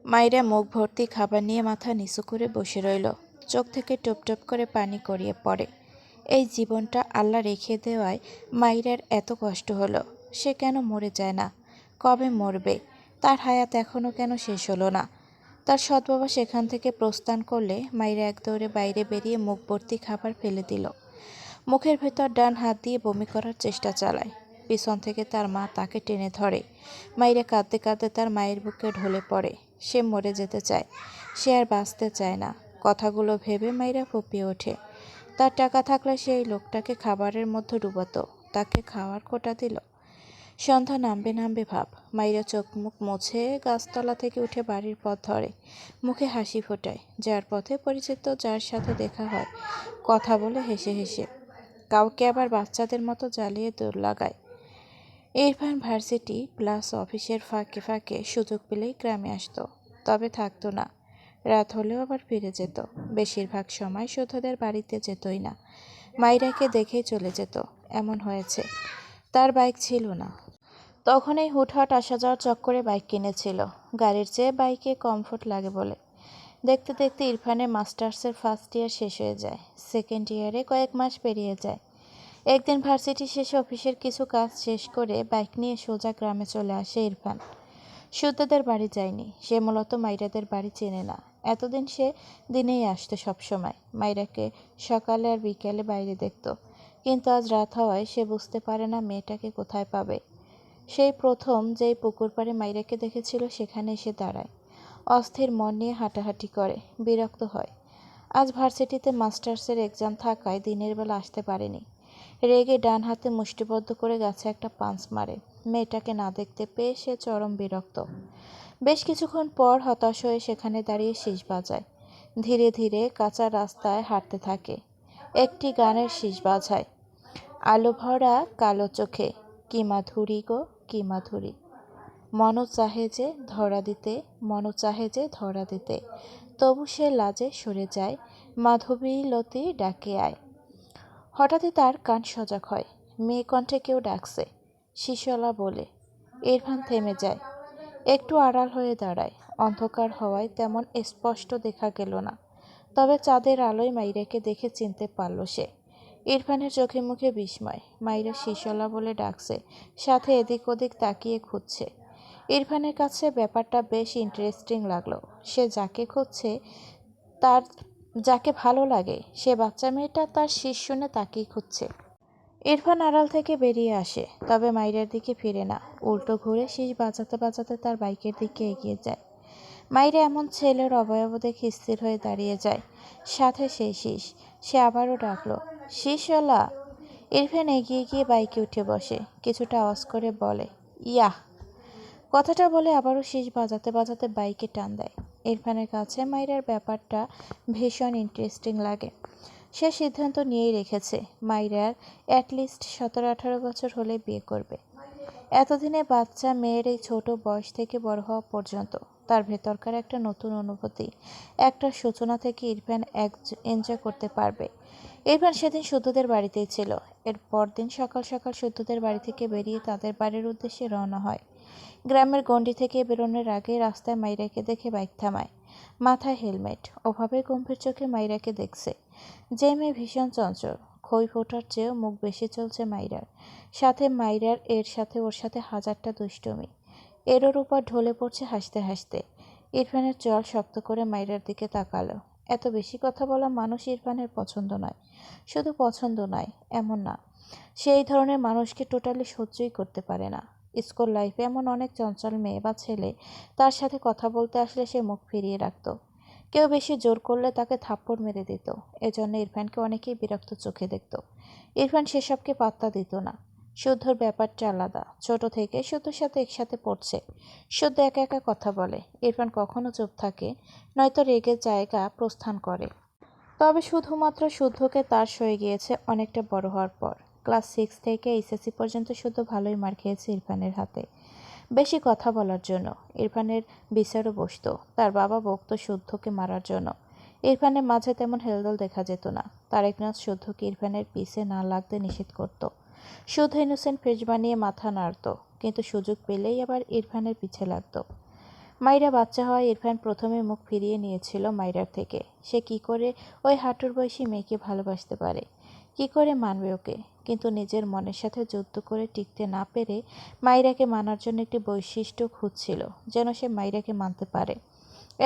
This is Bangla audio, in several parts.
মাইরা মুখ ভর্তি খাবার নিয়ে মাথা নিচু করে বসে রইল। চোখ থেকে টপ টপ করে পানি গড়িয়ে পড়ে। এই জীবনটা আল্লাহ রেখে দেওয়ায় মাইরার এত কষ্ট হলো। সে কেন মরে যায় না? কবে মরবে? তার হায়াত এখনও কেন শেষ হলো না? তার সৎ বাবা সেখান থেকে প্রস্থান করলে মাইরা এক দৌড়ে বাইরে বেরিয়ে মুখ ভর্তি খাবার ফেলে দিল। মুখের ভেতর ডান হাত দিয়ে বমি করার চেষ্টা চালায়। পিছন থেকে তার মা তাকে টেনে ধরে। মাইরা কাঁদতে কাঁদতে তার মায়ের বুকে ঢলে পড়ে। সে মরে যেতে চায়, সে আর বাঁচতে চায় না। কথাগুলো ভেবে মাইরা ফুঁপিয়ে ওঠে। তার টাকা থাকলে সে এই লোকটাকে খাবারের মধ্যে ডুবাতো, তাকে খাওয়ার কোটা দিল। সন্ধ্যা নামবে নামবে ভাব। মাইরা চোখ মুখ মুছে গাছতলা থেকে উঠে বাড়ির পথ ধরে। মুখে হাসি ফোটায়। যার পথে পরিচিত, যার সাথে দেখা হয়, কথা বলে হেসে হেসে। কাউকে আবার বাচ্চাদের মতো জ্বালিয়ে দৌড় লাগায়। ইরফান ভার্সিটি প্লাস অফিসের ফাঁকে ফাঁকে সুযোগ পেলেই গ্রামে আসতো, তবে থাকতো না। রাত হলেও আবার ফিরে যেত। বেশিরভাগ সময় শুধুদের বাড়িতে যেতই না, মাইরাকে দেখেই চলে যেত। এমন হয়েছে, তার বাইক ছিল না। তখন এই হুটহাট আসা যাওয়ার চক্করে বাইক কিনেছিল, গাড়ির চেয়ে বাইকে কমফোর্ট লাগে বলে। দেখতে দেখতে ইরফানের মাস্টার্সের ফার্স্ট ইয়ার শেষ হয়ে যায়। সেকেন্ড ইয়ারে কয়েক মাস পেরিয়ে যায়। একদিন ভার্সিটি শেষে অফিসের কিছু কাজ শেষ করে বাইক নিয়ে সোজা গ্রামে চলে আসে ইরফান। শুদ্ধদের বাড়ি যায়নি, সে মূলত মাইরাদের বাড়ি চেনে না। এতদিন সে দিনেই আসতো সবসময়, মাইরাকে সকালে আর বিকেলে বাইরে দেখত। কিন্তু আজ রাত হওয়ায় সে বুঝতে পারে না মেয়েটাকে কোথায় পাবে। সেই প্রথম যেই পুকুর পাড়ে মাইরাকে দেখেছিল সেখানে এসে দাঁড়ায়। অস্থির মন নিয়ে হাঁটাহাঁটি করে, বিরক্ত হয়। আজ ভার্সিটিতে মাস্টার্সের এক্সাম থাকায় দিনের বেলা আসতে পারেনি। রেগে ডান হাতে মুষ্টিবদ্ধ করে গাছে একটা পাঁচ মারে। মেয়েটাকে না দেখতে পেয়ে সে চরম বিরক্ত। বেশ কিছুক্ষণ পর হতাশ হয়ে সেখানে দাঁড়িয়ে শীষ বাজায়। ধীরে ধীরে কাঁচা রাস্তায় হাঁটতে থাকে। একটি গানের শীষ বাজায়, আলো ভরা কালো চোখে, কি মাধুরী গো কি মাধুরী। মন চাহে যে ধরা দিতে, মন চাহে যে ধরা দিতে, তবু সে লাজে সরে যায়, মাধবীলতি ডাকে আয়। হঠাৎই তার কান সজাগ হয়। মেয়ে কণ্ঠে কেউ ডাকছে, শিশলা বলে। ইরফান থেমে যায়, একটু আড়াল হয়ে দাঁড়ায়। অন্ধকার হওয়ায় তেমন স্পষ্ট দেখা গেল না, তবে চাঁদের আলোয় মাইরাকে দেখে চিনতে পারল সে। ইরফানের চোখে মুখে বিস্ময়। মাইরা শিশলা বলে ডাকছে, সাথে এদিক ওদিক তাকিয়ে খুঁজছে। ইরফানের কাছে ব্যাপারটা বেশ ইন্টারেস্টিং লাগলো। সে যাকে খুঁজছে, তার যাকে ভালো লাগে, সে বাচ্চা মেয়েটা তার শীষ শুনে তাকেই খুঁজছে। ইরফান আড়াল থেকে বেরিয়ে আসে, তবে মাইরার দিকে ফিরে না। উল্টো ঘুরে শীষ বাজাতে বাজাতে তার বাইকের দিকে এগিয়ে যায়। মাইরা এমন ছেলের অবয়ব দেখে স্থির হয়ে দাঁড়িয়ে যায়। সাথে সেই শীষ। সে আবারও ডাকলো, শীষওয়ালা। ইরফান এগিয়ে গিয়ে বাইকে উঠে বসে, কিছুটা আওয়াজ করে বলে, ইয়াহ। কথাটা বলে আবারও শীষ বাজাতে বাজাতে বাইকে টান দেয়। ইরফানের কাছে মাইরার ব্যাপারটা ভীষণ ইন্টারেস্টিং লাগে। সে সিদ্ধান্ত নিয়েই রেখেছে, মাইরার অ্যাটলিস্ট 17-18 বছর হলে বিয়ে করবে। এতদিনে বাচ্চা মেয়ের এই ছোট বয়স থেকে বড় হওয়া পর্যন্ত তার ভেতরকার একটা নতুন অনুভূতি, একটা সূচনা থেকে ইরফান এনজয় করতে পারবে। ইরফান সেদিন শুদ্ধদের বাড়িতেই ছিল। এর পরদিন সকাল সকাল শুদ্ধদের বাড়ি থেকে বেরিয়ে তাদের বাড়ির উদ্দেশ্যে রওনা হয়। গ্রামের গণ্ডি থেকে বেরোনোর আগে রাস্তায় মাইরাকে দেখে বাইক থামায়। মাথায় হেলমেট, ওভাবে গম্ভীর চোখে মাইরাকে দেখছে। যে মেয়ে ভীষণ চঞ্চল, খই ফোটার চেয়েও মুখ বেশি চলছে মাইরার। সাথে মাইরার এর সাথে ওর সাথে হাজারটা দুষ্টুমি। এর ওর উপর ঢলে পড়ছে হাসতে হাসতে। ইরফানের চোয়াল শক্ত করে মাইরার দিকে তাকালো। এত বেশি কথা বলা মানুষ ইরফানের পছন্দ নয়। শুধু পছন্দ নয় এমন না, সে এই ধরনের মানুষকে টোটালি সহ্যই করতে পারে না। স্কুল লাইফে এমন অনেক চঞ্চল মেয়ে বা ছেলে তার সাথে কথা বলতে আসলে সে মুখ ফিরিয়ে রাখত। কেউ বেশি জোর করলে তাকে থাপ্পড় মেরে দিত। এজন্য ইরফানকে অনেকেই বিরক্ত চোখে দেখত। ইরফান সেসবকে পাত্তা দিত না। শুদ্ধর ব্যাপারটা আলাদা। ছোট থেকে শুদ্ধর সাথে একসাথে পড়ছে। শুদ্ধ একা একা কথা বলে, ইরফান কখনো চুপ থাকে, নয়তো রেগে জায়গা প্রস্থান করে। তবে শুধুমাত্র শুদ্ধকে তার সয়ে গিয়েছে অনেকটা বড় হওয়ার পর। ক্লাস 6 থেকে এইচএসসি পর্যন্ত শুদ্ধ ভালোই মার খেয়েছে ইরফানের হাতে, বেশি কথা বলার জন্য। ইরফানের বিচারও বসত, তার বাবা বকত শুদ্ধকে মারার জন্য। ইরফানের মাঝে তেমন হেলদোল দেখা যেত না। তারেকনাথ শুদ্ধকে ইরফানের পিছে না লাগতে নিষেধ করত। শুদ্ধ ইনোসেন্ট ফেস বানিয়ে মাথা নাড়ত, কিন্তু সুযোগ পেলেই আবার ইরফানের পিছে লাগত। মাইরা বাচ্চা হওয়ায় ইরফান প্রথমে মুখ ফিরিয়ে নিয়েছিল মাইরার থেকে। সে কি করে ওই হাঁটুর বয়সী মেয়েকে ভালোবাসতে পারে, কি করে মানবে ওকে? কিন্তু নিজের মনের সাথে যুদ্ধ করে টিকতে না পেরে মাইরাকে মানার জন্য একটি বৈশিষ্ট্য খুঁজছিল, যেন সে মাইরাকে মানতে পারে।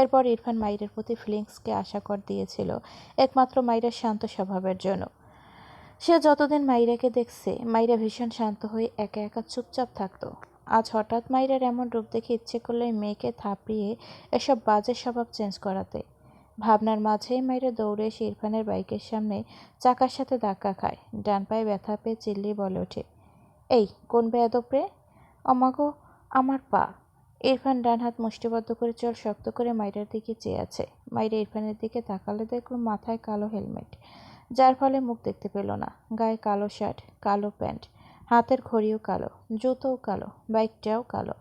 এরপর ইরফান মাইরার প্রতি ফিলিংসকে আশা কর দিয়েছিল একমাত্র মাইরার শান্ত স্বভাবের জন্য। সে যতদিন মাইরাকে দেখছে, মাইরা ভীষণ শান্ত হয়ে একা একা চুপচাপ থাকতো। আজ হঠাৎ মাইরার এমন রূপ দেখে ইচ্ছে করলো এই মেয়েকে থাপড়িয়ে এসব বাজে স্বভাব চেঞ্জ করাতে। ভাবনার মাঝেই মাইরা দৌড়ে এসে ইরফানের বাইকের সামনে চাকার সাথে ধাক্কা খায়। ডান পায়ে ব্যথা পেয়ে চিল্লিয়ে বলে ওঠে, এই কোন বেয়াদব রে? আমাগো, আমার পা। ইরফান ডান হাত মুষ্টিবদ্ধ করে চোয়াল শক্ত করে মাইরার দিকে চেয়ে আছে। মাইরা ইরফানের দিকে তাকালে দেখল মাথায় কালো হেলমেট, যার ফলে মুখ দেখতে পেল না। গায়ে কালো শার্ট, কালো প্যান্ট, হাতের ঘড়িও কালো, জুতোও কালো, বাইকটাও কালো।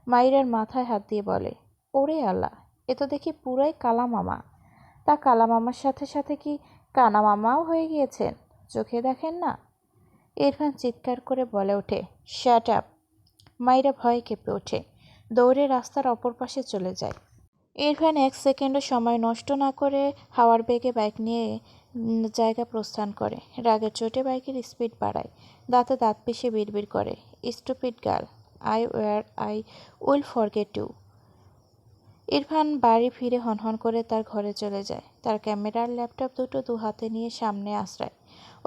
মাইরার মাথায় হাত দিয়ে বলে, ওরে আল্লাহ, এ তো দেখি পুরাই কালা মামা। তা কালা মামার সাথে সাথে কি কানা মামাও হয়ে গিয়েছেন? চোখে দেখেন না? ইরফান চিৎকার করে বলে ওঠে, শ্যাট আপ। মাইরা ভয়ে কেঁপে ওঠে, দৌড়ে রাস্তার অপর পাশে চলে যায়। ইরফান এক সেকেন্ডও সময় নষ্ট না করে হাওয়ার বেগে বাইক নিয়ে জায়গা প্রস্থান করে। রাগের চোটে বাইকের স্পিড বাড়ায়, দাঁতে দাঁত পিষে বিড়বিড় করে, stupid girl, I will forget you. Irfan বাড়ি ফিরে হনহন করে তার ঘরে চলে যায়। তার ক্যামেরার ল্যাপটপ দুটো দু হাতে নিয়ে সামনে আশ্রয়।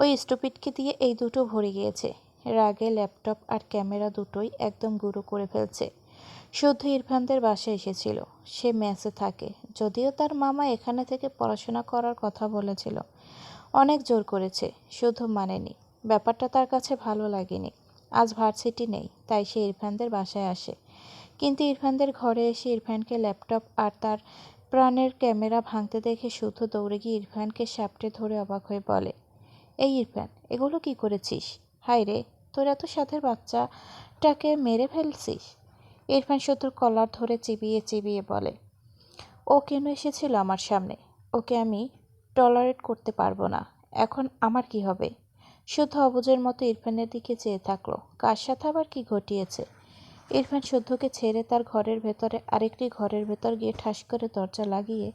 ওই স্টুপিডকে দিয়ে এই দুটো ভরে গিয়েছে। রাগে ল্যাপটপ আর ক্যামেরা দুটোই একদম গুঁড়ো করে ফেলছে। শুদ্ধ ইরফানদের বাসায় এসেছিল। সে মেসে থাকে, যদিও তার মামা এখানে থেকে পড়াশোনা করার কথা বলেছিল। অনেক জোর করেছে, শুদ্ধ মানেনি। ব্যাপারটা তার কাছে ভালো লাগেনি। আজ ভার্সিটি নেই, তাই সে ইরফানদের বাসায় আসে। কিন্তু ইরফানদের ঘরে এসে ইরফানকে ল্যাপটপ আর তার প্রাণের ক্যামেরা ভাঙতে দেখে শুদ্ধ দৌড়ে গিয়ে ইরফানকে সাপটে ধরে অবাক হয়ে বলে, এই ইরফান, এগুলো কি করেছিস? হায় রে, তোর এত সাথের বাচ্চাটাকে মেরে ফেলছিস? ইরফান শুদ্ধর কলার ধরে চিবিয়ে চিবিয়ে বলে, ও কেন এসেছিল আমার সামনে? ওকে আমি টলারেট করতে পারবো না। এখন আমার কি হবে? শুদ্ধ অবুঝের মতো ইরফানের দিকে চেয়ে থাকলো। কার সাথে আবার কি ঘটিয়েছে? ইরফান শুদ্ধকে ছেড়ে তার ঘরের ভেতরে আরেকটি ঘরের ভেতর গিয়ে ঠাস করে দরজা লাগিয়ে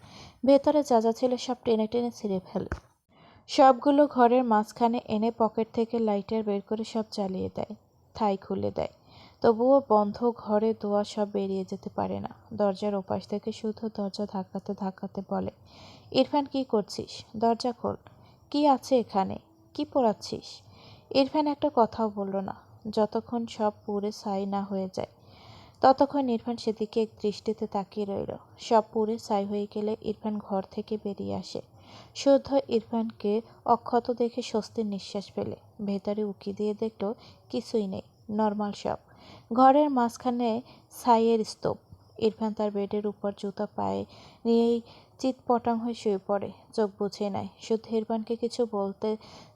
ভেতরে যা যা ছিল সব টেনে টেনে ছিঁড়ে ফেলে। সবগুলো ঘরের মাঝখানে এনে পকেট থেকে লাইটার বের করে সব জ্বালিয়ে দেয়, থাই খুলে দেয়। তবুও বন্ধ ঘরে ধোঁয়া সব বেরিয়ে যেতে পারে না। দরজার ওপাশ থেকে শুধু দরজা ধাক্কাতে ধাক্কাতে বলে, ইরফান, কি করছিস? দরজা খোল। কি আছে এখানে? কি পোড়াচ্ছিস? ইরফান একটা কথাও বলল না, যতক্ষণ সব পুড়ে ছাই না হয়ে যায়। ততক্ষণ ইরফান সেদিকে এক দৃষ্টিতে তাকিয়ে রইল। সব পুড়ে ছাই হয়ে গেলে ইরফান ঘর থেকে বেরিয়ে আসে। শুদ্ধ ইরফানকে অক্ষত দেখে স্বস্তির নিঃশ্বাস ফেলে। ভেতরে উকি দিয়ে দেখল কিছুই নেই, নর্মাল সব। ঘরের মাঝখানে ছাইয়ের স্তূপ। ইরফান তার বেডের উপর জুতা পায়ে নিয়েই চিৎপটাং হয়ে শুয়ে পড়ে, চোখ বুঝে নেয়। শুদ্ধ ইরফানকে কিছু বলতে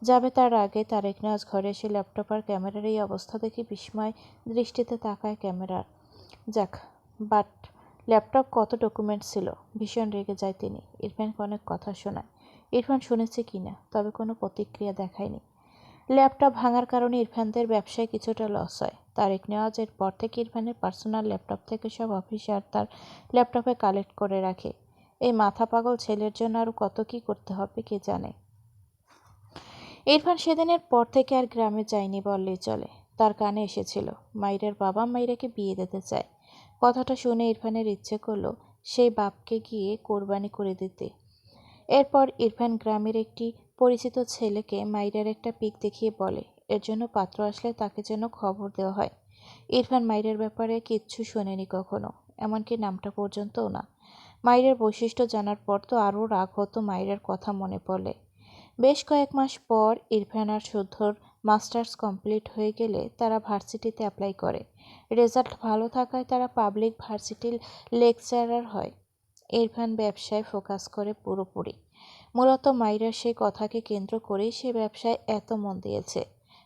যাবে তার আগে তারেক নেওয়াজ ঘরে এসে ল্যাপটপ আর ক্যামেরার এই অবস্থা দেখে বিস্ময় দৃষ্টিতে তাকায় ক্যামেরার। যাক, বাট ল্যাপটপ কত ডকুমেন্ট ছিল। ভীষণ রেগে যায় তিনি। ইরফানকে অনেক কথা শোনায়। ইরফান শুনেছে কিনা, তবে কোনো প্রতিক্রিয়া দেখায়নি। ল্যাপটপ ভাঙার কারণে ইরফানদের ব্যবসায় কিছুটা লস হয়। তারেক নেওয়াজের পর থেকে ইরফানের পার্সোনাল ল্যাপটপ থেকে সব অফিসার তার ল্যাপটপে কালেক্ট করে রাখে। এই মাথা পাগল ছেলের জন্য আরও কত কী করতে হবে কে জানে। ইরফান সেদিনের পর থেকে আর গ্রামে যায়নি বললেই চলে। তার কানে এসেছিল মাইরার বাবা মাইরাকে বিয়ে দিতে চায়। কথাটা শুনে ইরফানের ইচ্ছে করলো সেই বাপকে গিয়ে কোরবানি করে দিতে। এরপর ইরফান গ্রামের একটি পরিচিত ছেলেকে মাইরার একটা পিক দেখিয়ে বলে, এর জন্য পাত্র আসলে তাকে যেন খবর দেওয়া হয়। ইরফান মাইরার ব্যাপারে কিচ্ছু শোনেনি কখনো, এমনকি নামটা পর্যন্তও না। মাইরার বৈশিষ্ট্য জানার পর তো আরও রাগ হতো মাইরার কথা মনে পড়লে। বেশ কয়েক মাস পর ইরফান আর শুদ্ধর মাস্টার্স কমপ্লিট হয়ে গেলে তারা ভার্সিটিতে অ্যাপ্লাই করে। রেজাল্ট ভালো থাকায় তারা পাবলিক ভার্সিটির লেকচারার হয়। ইরফান ব্যবসায় ফোকাস করে পুরোপুরি। মূলত মাইরার সেই কথাকে কেন্দ্র করেই সে ব্যবসায় এত মন দিয়েছে,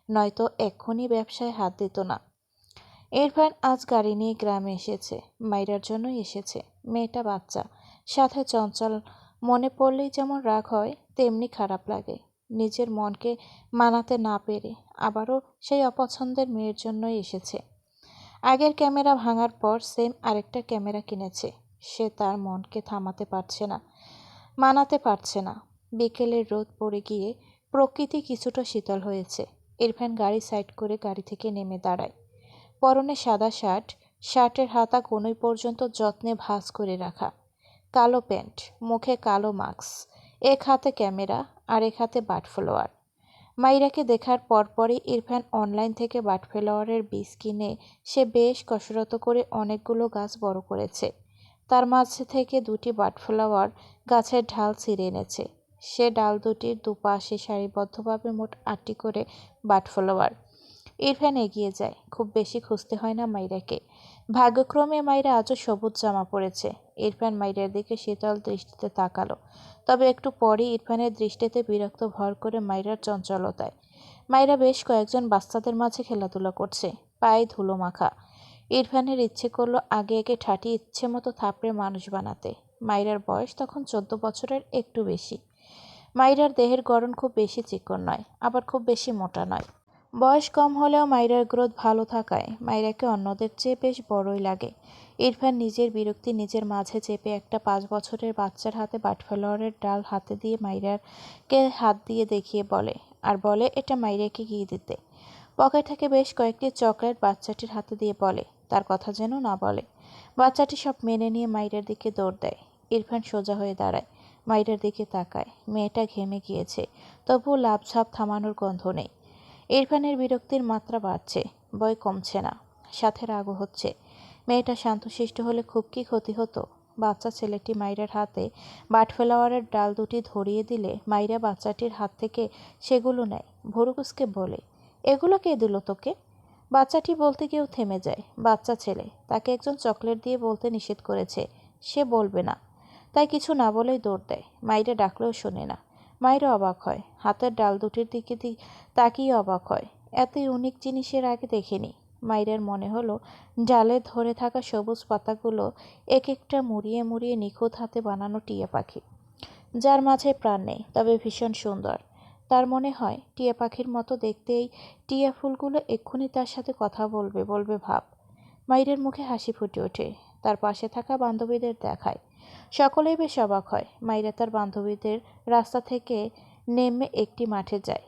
নয়তো এক্ষুনি ব্যবসায় হাত দিত না। ইরফান আজ গাড়ি নিয়ে গ্রামে এসেছে, মাইরার জন্যই এসেছে। মেয়েটা বাচ্চা, সাথে চঞ্চল। মনে পড়লেই যেমন রাগ হয় তেমনি খারাপ লাগে। নিজের মনকে মানাতে না পেরে আবারও সেই অপছন্দের মেয়ের জন্যই এসেছে। আগের ক্যামেরা ভাঙার পর সেম আরেকটা ক্যামেরা কিনেছে। সে তার মনকে মানাতে পারছে না। বিকেলের রোদ পড়ে গিয়ে প্রকৃতি কিছুটা শীতল হয়েছে। ইরফান গাড়ি সাইড করে গাড়ি থেকে নেমে দাঁড়ায়। পরনে সাদা শার্ট, শার্টের হাতা কনুই পর্যন্ত যত্নে ভাঁজ করে রাখা, কালো প্যান্ট, মুখে কালো মাস্ক, এক হাতে ক্যামেরা আর এক হাতে বাটফ্লাওয়ার। মাইরাকে দেখার পরপরই ইরফান অনলাইন থেকে বাটফ্লাওয়ারের বীজ কিনে সে বেশ কসরত করে অনেকগুলো গাছ বড় করেছে। তার মাঝে থেকে দুটি বাটফ্লাওয়ার গাছের ঢাল ছিঁড়ে এনেছে। সে ডাল দুটির দুপাশে সারিবদ্ধভাবে মোট ৮টি করে বাটফ্লাওয়ার। ইরফান এগিয়ে যায়। খুব বেশি খুঁজতে হয় না মাইরাকে। ভাগ্যক্রমে মাইরা আজও সবুজ জামা পরেছে। ইরফান মাইরার দিকে শীতল দৃষ্টিতে তাকালো। তবে একটু পরই ইরফানের দৃষ্টিতে বিরক্ত ভর করে মাইরার চঞ্চলতায়। মাইরা বেশ কয়েকজন বাচ্চাদের মাঝে খেলাধুলা করছে, পায়ে ধুলো মাখা। ইরফানের ইচ্ছে করলো আগে একে ঠাটিয়ে ইচ্ছে মতো থাপড়ে মানুষ বানাতে। মাইরার বয়স তখন ১৪ বছরের একটু বেশি। মাইরার দেহের গড়ন খুব বেশি চিকন নয়, আবার খুব বেশি মোটা নয়। বয়স কম হলেও মাইরার গ্রোথ ভালো থাকায় মাইরাকে অন্যদের চেয়ে বেশ বড়ই লাগে। ইরফান নিজের বিরক্তি নিজের মাঝে চেপে একটা ৫ বছরের বাচ্চার হাতে বাটফ্লাওয়ারের ডাল হাতে দিয়ে মাইরাকে হাত দিয়ে দেখিয়ে বলে এটা মাইরাকে গিয়ে দিতে। পকেট থেকে বেশ কয়েকটি চকলেট বাচ্চাটির হাতে দিয়ে বলে তার কথা যেন না বলে। বাচ্চাটি সব মেনে নিয়ে মাইরার দিকে দৌড় দেয়। ইরফান সোজা হয়ে দাঁড়ায়, মাইরার দিকে তাকায়। মেয়েটা ঘেমে গিয়েছে, তবুও লাফঝাপ থামানোর গন্ধ নেই। ইরফানের বিরক্তির মাত্রা বাড়ছে, ভয় কমছে না, সাথে রাগও হচ্ছে। মেয়েটা শান্তশিষ্ট হলে খুব কি ক্ষতি হতো? বাচ্চা ছেলেটি মাইরার হাতে বাটফ্লাওয়ারের ডাল দুটি ধরিয়ে দিলে মাইরা বাচ্চাটির হাত থেকে সেগুলো নেয়। ভুরুকুসকে বলে, এগুলো কে দিল তোকে? বাচ্চাটি বলতে গিয়েও থেমে যায়। বাচ্চা ছেলে, তাকে একজন চকলেট দিয়ে বলতে নিষেধ করেছে, সে বলবে না। তাই কিছু না বলেই দৌড় দেয়। মাইরা ডাকলেও শোনে না। মাইরা অবাক হয়, হাতের ডাল দুটির দিকে তাকিয়ে অবাক হয়। এত ইউনিক জিনিসের আগে দেখেনি। মাইরার মনে হলো ডালে ধরে থাকা সবুজ পাতাগুলো এক একটা মুড়িয়ে মুড়িয়ে নিখুঁত হাতে বানানো টিয়া পাখি, যার মাঝে প্রাণ নেই, তবে ভীষণ সুন্দর। তার মনে হয় টিয়া পাখির মতো দেখতে এই টিয়া ফুলগুলো এক্ষুনি তার সাথে কথা বলবে ভাব। মাইরের মুখে হাসি ফুটে ওঠে। তার পাশে থাকা বান্ধবীদের দেখায়। সকলেই বেশ অবাক হয়। মাইরা তার বান্ধবীদের রাস্তা থেকে নেমে একটি মাঠে যায়,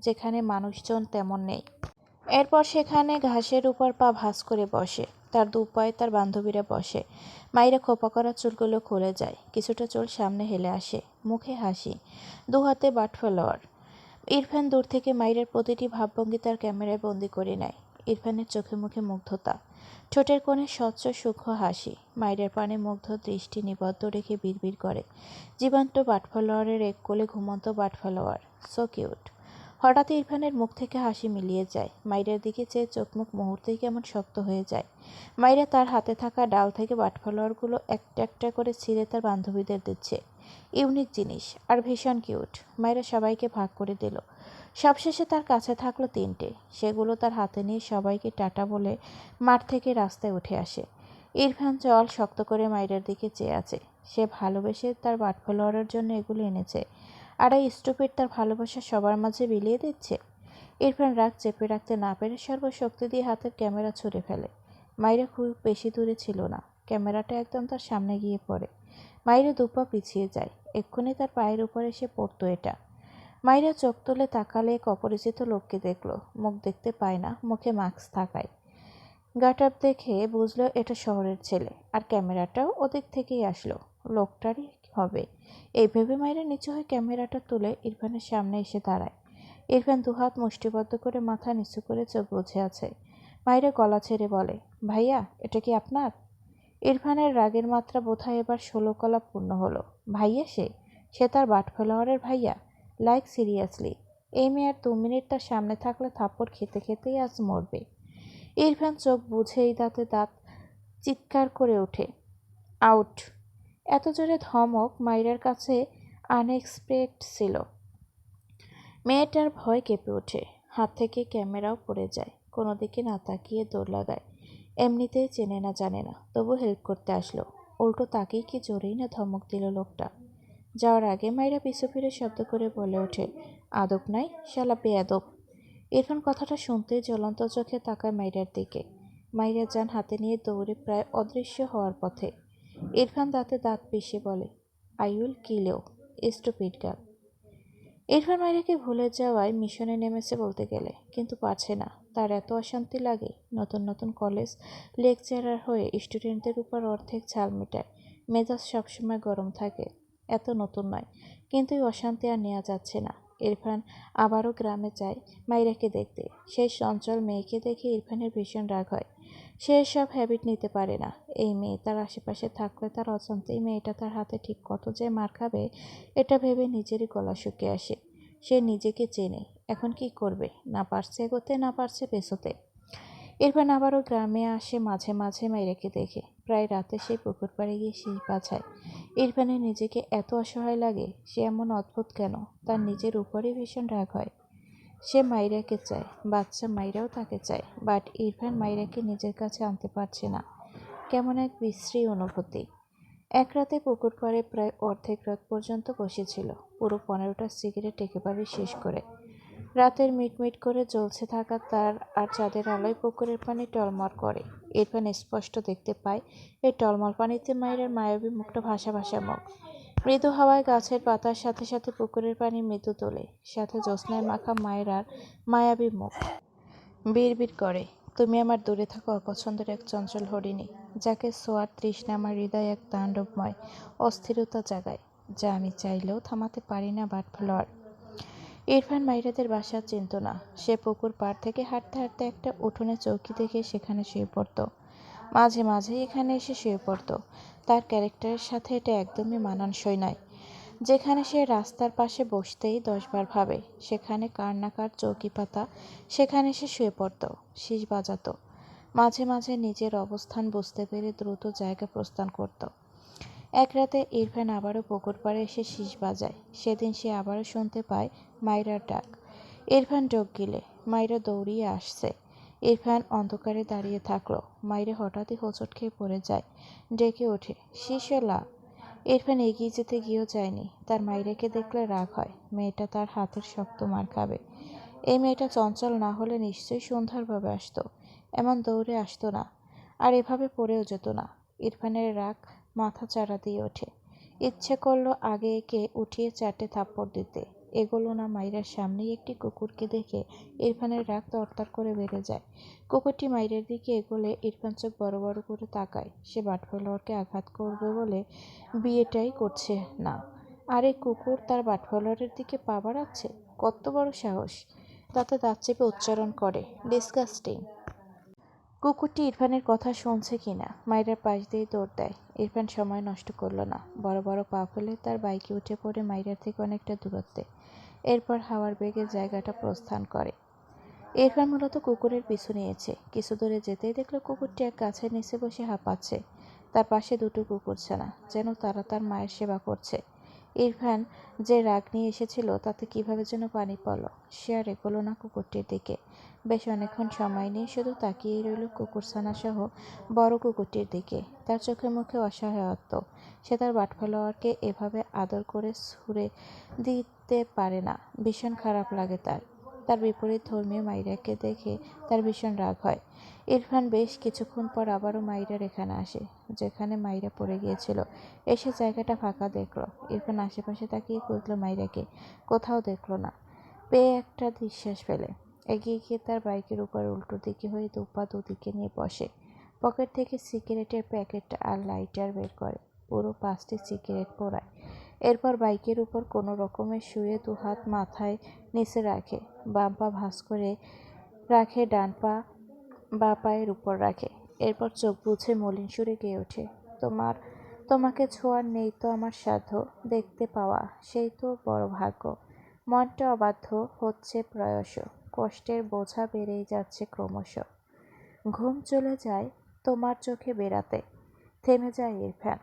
যেখানে মানুষজন তেমন নেই। এরপর সেখানে ঘাসের উপর পা ভাঁজ করে বসে। তার দুপায়ে তার বান্ধবীরা বসে। মাইরা খোপা করা চুলগুলো খুলে যায়, কিছুটা চুল সামনে হেলে আসে, মুখে হাসি, দু হাতে বাটফ্লাওয়ার। ইরফান দূর থেকে মাইরার প্রতিটি ভাবভঙ্গি তার ক্যামেরায় বন্দি করে নেয়। ইরফানের চোখে মুখে মুগ্ধতা, ঠোঁটের কোণে স্বচ্ছ সূক্ষ্ম হাসি। মাইরার পানে মুগ্ধ দৃষ্টি নিবদ্ধ রেখে বিড়বিড় করে, জীবন্ত বাটফ্লাওয়ারের এক কোলে ঘুমন্ত বাটফ্লাওয়ার, সো কিউট। হঠাৎ ইরফানের মুখ থেকে হাসি মিলিয়ে যায়। মাইরার দিকে চেয়ে চোখ মুখ মুহূর্তেই কেমন শক্ত হয়ে যায়। মাইরা তার হাতে থাকা ডাল থেকে বাটফ্লাওয়ারগুলো একটা একটা করে ছিঁড়ে তার বান্ধবীদের দিচ্ছে। ইউনিক জিনিস আর ভীষণ কিউট। মাইরা সবাইকে ভাগ করে দিল। সবশেষে তার কাছে থাকলো ৩টে। সেগুলো তার হাতে নিয়ে সবাইকে টাটা বলে মাঠ থেকে রাস্তায় উঠে আসে। ইরফান চল শক্ত করে মাইরার দিকে চেয়ে আছে। সে ভালোবেসে তার বাটফ্লাওয়ারের জন্য এগুলো এনেছে, আর এই স্টুপিড তার ভালোবাসা সবার মাঝে বিলিয়ে দিচ্ছে। ইরফান রাগ চেপে রাখতে না পেরে সর্বশক্তি দিয়ে হাতের ক্যামেরা ছুঁড়ে ফেলে। মাইরা খুব বেশি দূরে ছিল না, ক্যামেরাটা একদম তার সামনে গিয়ে পড়ে। মাইরা দুপা পিছিয়ে যায়, এক্ষুনি তার পায়ের উপর এসে পড়তো এটা। মাইরা চোখ তুলে তাকালে এক অপরিচিত লোককে দেখল। মুখ দেখতে পায় না, মুখে মাস্ক থাকায় গাটাপ দেখে বুঝলো এটা শহরের ছেলে, আর ক্যামেরাটাও ওদিক থেকেই আসলো, লোকটারই হবে। এই ভেবে মাইরা নিচু হয়ে ক্যামেরাটা তুলে ইরফানের সামনে এসে দাঁড়ায়। ইরফান দুহাত মুষ্টিবদ্ধ করে মাথা নিচু করে চোখ বুজে আছে। মাইরা গলা ছেড়ে বলে, ভাইয়া এটা কি আপনার? ইরফানের রাগের মাত্রা বোধহয় এবার ১৬ কলা পূর্ণ হলো। ভাইয়া সে তার বাটফ্লাওয়ারের ভাইয়া? লাইক সিরিয়াসলি, এই মেয়ে আর ২ মিনিট তার সামনে থাকলে থাপ্পড় খেতে খেতেই আজ মরবে। ইরফান চোখ বুঝেই দাঁতে দাঁত চিৎকার করে ওঠে, আউট! এত জোরে ধমক মাইরার কাছে আনএক্সপেক্ট ছিল। মেয়েটার ভয় কেঁপে ওঠে, হাত থেকে ক্যামেরাও পড়ে যায়। কোনো দিকে না তাকিয়ে দৌড় লাগায়। এমনিতেই চেনে না জানে না, তবু হেল্প করতে আসলো। উল্টো তাকেই কি জোরেই না ধমক দিল লোকটা। যাওয়ার আগে মাইরা পিছু ফিরে শব্দ করে বলে ওঠে, আদব নাই, শালা বেয়াদব। ইরফান কথাটা শুনতেই জ্বলন্ত চোখে তাকায় মাইরার দিকে। মাইরা যান হাতে নিয়ে দৌড়ে প্রায় অদৃশ্য হওয়ার পথে। ইরফান দাঁতে দাঁত পিষে বলে, I will kill you, stupid girl. Irfan মাইরাকে ভুলে যাওয়ায় মিশনে নেমেছে বলতে গেলে, কিন্তু পারছে না। তার এত অশান্তি লাগে। নতুন নতুন কলেজ লেকচারার হয়ে স্টুডেন্টদের উপর অর্ধেক ছাল মেটায়। মেজাজ সবসময় গরম থাকে। এত নতুন নয়, কিন্তু এই অশান্তি আর নেওয়া যাচ্ছে না। ইরফান আবারও গ্রামে যায় মাইরাকে দেখতে। সেই চঞ্চল মেয়েকে দেখে ইরফানের ভীষণ রাগ হয়। সে সব হ্যাবিট নিতে পারে না। এই মেয়ে তার আশেপাশে থাকলে তার অজান্তেই মেয়েটা তার হাতে ঠিক কত যে মার খাবে, এটা ভেবে নিজেরই গলা শুকিয়ে আসে। সে নিজেকে চেনে। এখন কি করবে? না পারছে এগোতে, না পারছে পেছোতে। ইরফান আবারও গ্রামে আসে মাঝে মাঝে মাইরাকে দেখে। প্রায় রাতে সেই পুকুর পাড়ে গিয়ে শীষ বাছায়। ইরফানের নিজেকে এত অসহায় লাগে। সে এমন অদ্ভুত কেন? তার নিজের উপরেই ভীষণ রাগ হয়। সে মাইরাকে চায়, বাচ্চা মাইরাও তাকে চায়, বাট ইরফান মাইরাকে নিজের কাছে আনতে পারছে না। কেমন এক বিশ্রী অনুভূতি। এক রাতে পুকুর পাড়ে প্রায় অর্ধেক রাত পর্যন্ত বসেছিল, পুরো 15টা সিগারেট একেবারে শেষ করে। রাতের মিটমিট করে জ্বলছে থাকা তার আর চাঁদের আলোয় পুকুরের পানি টলমল করে। ইরফান স্পষ্ট দেখতে পায় এই টলমল পানিতে মায়ের মায়াবী মুখটা ভাসা ভাসা মুখ। মৃদু হাওয়ায় গাছের পাতার সাথে সাথে পুকুরের পানি মৃদু তোলে, সাথে জ্যোৎস্নায় মাখা মায়ের আর মায়াবী মুখ। বিড়বিড় করে, তুমি আমার দূরে থাকা অপছন্দের এক চঞ্চল হরিণী, যাকে ছোঁয়ার তৃষ্ণা আমার হৃদয় এক তাণ্ডবময় অস্থিরতা জাগায়, যা আমি চাইলেও থামাতে পারি না। But flower. ইরফান মাইরাদের বাসা চিনত না। সে পুকুর পাড় থেকে হাঁটতে হাঁটতে একটা উঠোনে চৌকি দেখে সেখানে শুয়ে পড়ত। মাঝে মাঝে এখানে এসে শুয়ে পড়ত। তার ক্যারেক্টারের সাথে এটা একদমই মানানসই নয়। যেখানে সে রাস্তার পাশে বসতেই 10 বার ভাবে, সেখানে কার না কার চৌকি পাতা, সেখানে সে শুয়ে পড়ত, শীষ বাজাত। মাঝে মাঝে নিজের অবস্থান বুঝতে পেরে দ্রুত জায়গা প্রস্থান করত। এক রাতে ইরফান আবারও পুকুর পাড়ে এসে শীষ বাজায়। সেদিন সে আবারও শুনতে পায় মাইরার ডাক। ইরফান ডোক গিলে মাইরা দৌড়িয়ে আসছে। ইরফান অন্ধকারে দাঁড়িয়ে থাকলো। মাইরা হঠাৎই হোঁচট খেয়ে পড়ে যায়। ডেকে ওঠে, শিশলা। ইরফান এগিয়ে যেতে গিয়েও যায়নি। তার মাইরাকে দেখলে রাগ হয়। মেয়েটা তার হাতের শক্ত মার খাবে। এই মেয়েটা চঞ্চল না হলে নিশ্চয়ই সুন্দরভাবে আসতো। এমন দৌড়ে আসতো না, আর এভাবে পড়েও যেত না। ইরফানের রাগ মাথা চাড়া দিয়ে ওঠে। ইচ্ছে করলো আগে একে উঠিয়ে 4টে থাপ্পড় দিতে। এগোলো না। মাইরার সামনেই একটি কুকুরকে দেখে ইরফানের রাগ তরতর করে বেড়ে যায়। কুকুরটি মাইরার দিকে এগোলে ইরফান চোখ বড় বড় করে তাকায়। সে বাটফলোয়ারকে আঘাত করবে বলে বিয়েটাই করছে না, আর এই কুকুর তার বাটফলোয়ারের দিকে পা বাড়াচ্ছে। কত বড় সাহস! তাতে দাঁত চেপে উচ্চারণ করে, ডিসগাস্টিং। কুকুরটি ইরফানের কথা শুনছে কিনা মাইরার পাশ দিয়ে দৌড় দেয়। ইরফান সময় নষ্ট করল না। বড় বড় পা ফেলে তার বাইকে উঠে পড়ে মাইরার থেকে অনেকটা দূরত্বে। এরপর হাওয়ার বেগে জায়গাটা প্রস্থান করে। ইরফান মূলত কুকুরের পিছু নিয়েছে। কিছু দূরে যেতেই দেখল কুকুরটি এক গাছের নিচে বসে হাঁপাচ্ছে। তার পাশে দুটো কুকুরছানা, যেন তারা তার মায়ের সেবা করছে। ইরফান যে রাগ নিয়ে এসেছিল তাতে কিভাবে যেন পানি পড়ল। সে আর এগোলো না কুকুরটির দিকে। বেশ অনেকক্ষণ সময় নিয়ে শুধু তাকিয়েই রইল কুকুরছানা সহ বড় কুকুরটির দিকে। তার চোখে মুখে অসহায়ত্ব। সে তার বাটফলোয়ারকে এভাবে আদর করে ছুঁড়ে দিতে পারে না। ভীষণ খারাপ লাগে তার। তার বিপরীত ধর্মীয় মাইরাকে দেখে তার ভীষণ রাগ হয়। ইরফান বেশ কিছুক্ষণ পর আবারও মাইরার এখানে আসে, যেখানে মাইরা পড়ে গিয়েছিল। এসে জায়গাটা ফাঁকা দেখল। ইরফান আশেপাশে তাকিয়ে খুঁজল মাইরাকে, কোথাও দেখল না। পেয়ে একটা নিঃশ্বাস ফেলে এগিয়ে গিয়ে তার বাইকের উপর উল্টো দিকে হয়ে দুপা দুদিকে নিয়ে বসে। পকেট থেকে সিগারেটের প্যাকেট আর লাইটার বের করে। পুরো 5টি সিগারেট পোড়ায়। এরপর বাইকের উপর কোনো রকমে শুয়ে দুহাত মাথায় নিচে রাখে। বাম পা ভাঁজ করে রাখে, ডান পা বাঁ পায়ের উপর রাখে। এরপর চোখ বুজে মলিন সুরে গেয়ে ওঠে, তোমাকে ছোঁয়ার নেই তো আমার সাধ্য, দেখতে পাওয়া সেই তো বড় ভাগ্য। মনটা অবাধ্য হচ্ছে প্রয়াস, কষ্টের বোঝা বেড়েই যাচ্ছে ক্রমশ। ঘুম চলে যায় তোমার চোখে বেড়াতে। থেমে যায় ইরফান।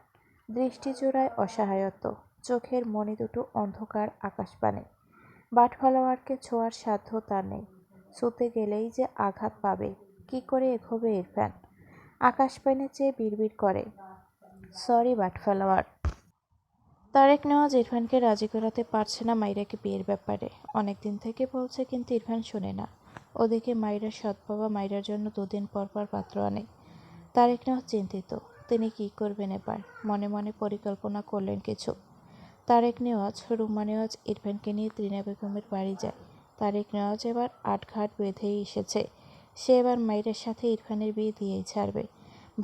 দৃষ্টি জোড়ায় অসহায়ত্ব। চোখের মণি দুটো অন্ধকার আকাশপানে। বাটফলোয়ারকে ছোঁয়ার সাধ্য তার নেই। ছুঁতে গেলেই যে আঘাত পাবে। কি করে এগোবে ইরফান? আকাশপানে চেয়ে বিড়বিড় করে, সরি বাটফলোয়ার। তারেক নেওয়াজ ইরফানকে রাজি করাতে পারছে না মাইরাকে বিয়ের ব্যাপারে। অনেকদিন থেকে বলছে, কিন্তু ইরফান শোনে না। ওদিকে মাইরার সৎ বাবা মাইরার জন্য 2 দিন পর পর পাত্র আনে। তারেক নেওয়াজ চিন্তিত, তিনি কি করবেন এবার। মনে মনে পরিকল্পনা করলেন কিছু। তারেক নেওয়াজ, রুমা নেওয়াজ ইরফানকে নিয়ে ত্রিনা বেগমের বাড়ি যায়। তারেক নেওয়াজ এবার আটঘাট বেঁধেই এসেছে। সে এবার মাইরার সাথে ইরফানের বিয়ে দিয়েই ছাড়বে।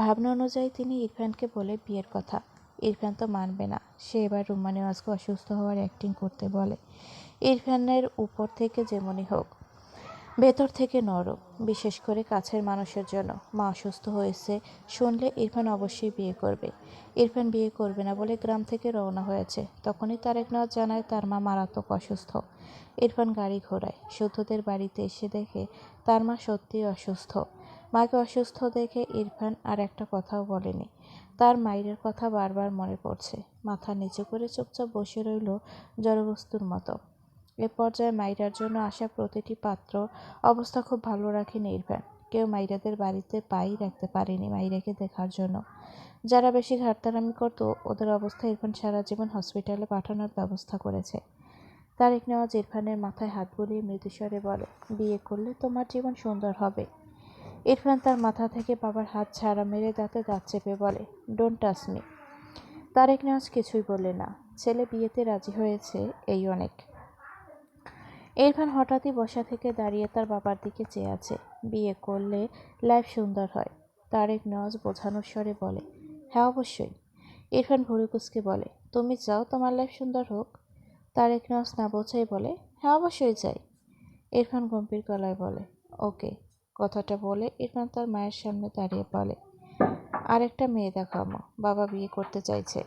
ভাবনা অনুযায়ী তিনি ইরফানকে বলে বিয়ের কথা। ইরফান তো মানবে না। সে এবার রুমা নেওয়াজকে অসুস্থ হওয়ার অ্যাক্টিং করতে বলে। ইরফানের উপর থেকে যেমনই হোক, ভেতর থেকে নরম, বিশেষ করে কাছের মানুষের জন্য। মা অসুস্থ হয়েছে শুনলে ইরফান অবশ্যই বিয়ে করবে। ইরফান বিয়ে করবে না বলে গ্রাম থেকে রওনা হয়েছে। তখনই তারেক নেওয়াজ জানায় তার মা মারাত্মক অসুস্থ। ইরফান গাড়ি ঘোরায়। শুদ্ধদের বাড়িতে এসে দেখে তার মা সত্যিই অসুস্থ। মাকে অসুস্থ দেখে ইরফান আর একটা কথাও বলেনি। তার মায়ের কথা বারবার মনে পড়ছে। মাথা নিচু করে চুপচাপ বসে রইল জড়বস্তুর মতো। এ পর্যায়ে মাইরার জন্য আসা প্রতিটি পাত্র অবস্থা খুব ভালো রাখেনি ইরফান। কেউ মাইরাদের বাড়িতে পাই রাখতে পারেনি মাইরাকে দেখার জন্য। যারা বেশি ঘাটতারামি করত ওদের অবস্থা ইরফান সারা জীবন হসপিটালে পাঠানোর ব্যবস্থা করেছে। তারেক নেওয়াজ ইরফানের মাথায় হাত বুলিয়ে মৃদুস্বরে বলে, বিয়ে করলে তোমার জীবন সুন্দর হবে। ইরফান তার মাথা থেকে বাবার হাত ছাড়া মেরে দাঁতে দাঁত চেপে বলে, don't touch me. Tarek Nawaz কিছুই বললে না। ছেলে বিয়েতে রাজি হয়েছে, এই অনেক। ইরফান হঠাৎই বসা থেকে দাঁড়িয়ে তার বাবার দিকে চেয়ে আছে। বিয়ে করলে লাইফ সুন্দর হয়। তারেক নেওয়াজ বোঝানোর স্বরে বলে, হ্যাঁ অবশ্যই। ইরফান ভুরু কুঁচকে বলে, তুমি চাও তোমার লাইফ সুন্দর হোক? তারেক নেওয়াজ না বোঝাই বলে, হ্যাঁ অবশ্যই চাই। ইরফান গম্ভীর গলায় বলে, ওকে। কথাটা বলে ইরফান তার মায়ের সামনে দাঁড়িয়ে বলে, আরেকটা মেয়ে দেখো আম্মু, বাবা বিয়ে করতে চাইছে।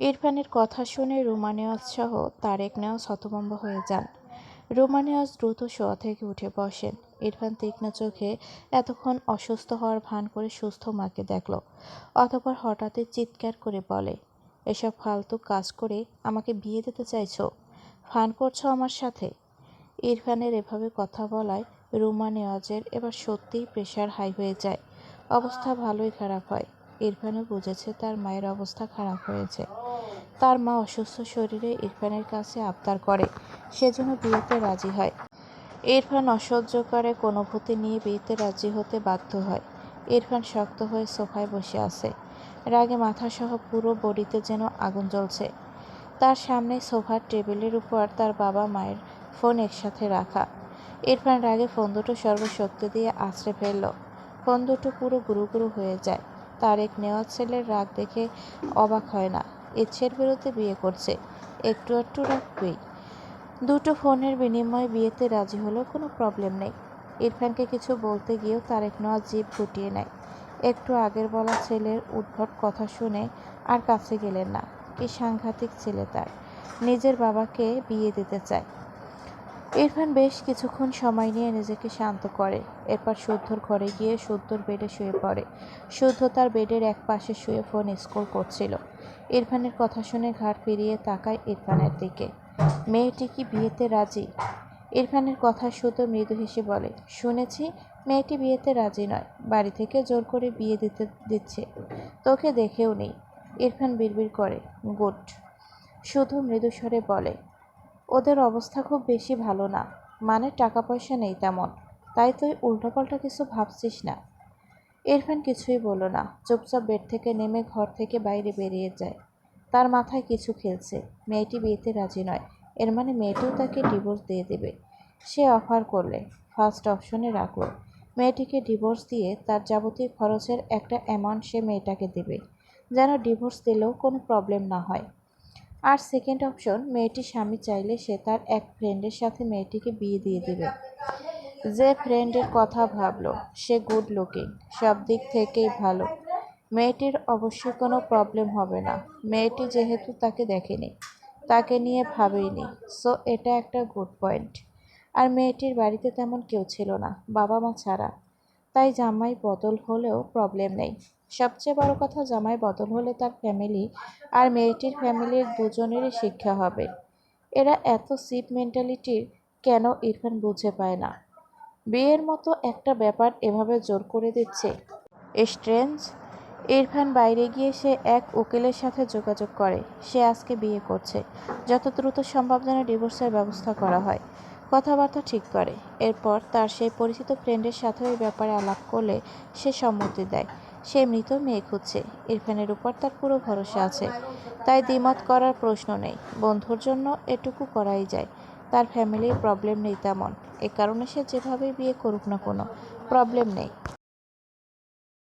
ইরফানের কথা শুনে রুমা নেওয়াজ সহ তারেক নেওয়াজ হতভম্ব হয়ে যান। রুমা নেওয়াজ দ্রুত শোয়া থেকে উঠে বসেন। ইরফান তীক্ষ্ণ চোখে এতক্ষণ অসুস্থ হওয়ার ভান করে সুস্থ মাকে দেখল। অতঃপর হঠাৎই চিৎকার করে বলে, এসব ফালতু কাজ করে আমাকে বিয়ে দিতে চাইছো? ফান করছো আমার সাথে? ইরফানের এভাবে কথা বলায় রুমা নেওয়াজের এবার সত্যিই প্রেশার হাই হয়ে যায়। অবস্থা ভালোই খারাপ হয়। ইরফানও বুঝেছে তার মায়ের অবস্থা খারাপ হয়েছে। তার মা অসুস্থ শরীরে ইরফানের কাছে আবদার করে, সেজন্য বিয়েতে রাজি হয়। ইরফান অসহ্য করে অনুভূতি নিয়ে বিয়েতে রাজি হতে বাধ্য হয়। ইরফান শক্ত হয়ে সোফায় বসে আছে। রাগে মাথাসহ পুরো বডিতে যেন আগুন জ্বলছে। তার সামনে সোফার টেবিলের উপর তার বাবা মায়ের ফোন একসাথে রাখা। ইরফান রাগে ফোন দুটো সর্বশক্তি দিয়ে আছড়ে ফেলল। ফোন দুটো পুরো গুরু গুরু হয়ে যায়। তারেক নেওয়াজ ছেলের রাগ দেখে অবাক হয় না। ইচ্ছের বিরুদ্ধে বিয়ে করছে, একটু একটু রাখবেই। দুটো ফোনের বিনিময়ে বিয়েতে রাজি হলেও কোনো প্রবলেম নেই। ইরফানকে কিছু বলতে গিয়েও তারেক নেওয়াজ জিভ গুটিয়ে নেয়। একটু আগের বলা ছেলের উদ্ভট কথা শুনে আর কাছে গেলেন না। কি সাংঘাতিক ছেলে তার, নিজের বাবাকে বিয়ে দিতে চায়। ইরফান বেশ কিছুক্ষণ সময় নিয়ে নিজেকে শান্ত করে। এরপর শুদ্ধর ঘরে গিয়ে শুদ্ধর বেডে শুয়ে পড়ে। শুদ্ধ তার বেডের এক পাশে শুয়ে ফোন স্ক্রল করছিল। ইরফানের কথা শুনে ঘাড় ফিরিয়ে তাকায় ইরফানের দিকে। মেয়েটি কি বিয়েতে রাজি? ইরফানের কথা শুদ্ধ মৃদু হেসে বলে, শুনেছি মেয়েটি বিয়েতে রাজি নয়, বাড়ি থেকে জোর করে বিয়ে দিচ্ছে। তোকে দেখেও নেই। ইরফান বিড়বিড় করে, গুড। শুধু মৃদুস্বরে বলে, ওদের অবস্থা খুব বেশি ভালো না, মানে টাকা পয়সা নেই তেমন, তাই তুই উল্টোপাল্টা কিছু ভাবছিস না। ইরফান কিছুই বলল না, চুপচাপ বেড থেকে নেমে ঘর থেকে বাইরে বেরিয়ে যায়। তার মাথায় কিছু খেলছে। মেয়েটি বিয়েতে রাজি নয়, এর মানে মেয়েটিও তাকে ডিভোর্স দিয়ে দেবে। সে অফার করলে ফার্স্ট অপশনে রাখল, মেয়েটিকে ডিভোর্স দিয়ে তার যাবতীয় খরচের একটা অ্যামাউন্ট সে মেয়েটাকে দেবে, যেন ডিভোর্স দিলেও কোনো প্রবলেম না হয়। আর সেকেন্ড অপশন, মেয়েটির স্বামী চাইলে সে তার এক ফ্রেন্ডের সাথে মেয়েটিকে বিয়ে দিয়ে দেবে। যে ফ্রেন্ডের কথা ভাবলো সে গুড লুকিং, সব দিক থেকেই ভালো। মেয়েটির অবশ্যই কোনো প্রবলেম হবে না। মেয়েটি যেহেতু তাকে দেখেনি, তাকে নিয়ে ভাবেইনি, সো এটা একটা গুড পয়েন্ট। আর মেয়েটির বাড়িতে তেমন কেউ ছিল না, বাবা মা ছাড়া। তাই জামাই বদল হলেও প্রবলেম নেই। সবচেয়ে বড় কথা, জামাই বদল হলে তার ফ্যামিলি আর মেয়েটির ফ্যামিলির দুজনেরই শিক্ষা হবে। এরা এত চিপ মেন্টালিটির কেন ইরফান বুঝে পায় না। বিয়ের মতো একটা ব্যাপার এভাবে জোর করে দিচ্ছে, স্ট্রেঞ্জ। ইরফান বাইরে গিয়ে সে এক উকিলের সাথে যোগাযোগ করে। সে আজকে বিয়ে করছে, যত দ্রুত সম্ভব যেন ডিভোর্সের ব্যবস্থা করা হয়। কথাবার্তা ঠিক করে। এরপর তার সেই পরিচিত ফ্রেন্ডের সাথেও এই ব্যাপারে আলাপ করলে সে সম্মতি দেয়। সে মৃত মেয়ে খুঁজছে। ইরফানের উপর তার পুরো ভরসা আছে, তাই দ্বিমত করার প্রশ্ন নেই। বন্ধুর জন্য এটুকু করাই যায়। তার ফ্যামিলির প্রবলেম নেই তেমন, এ কারণে সে যেভাবেই বিয়ে করুক না কোনো প্রবলেম নেই।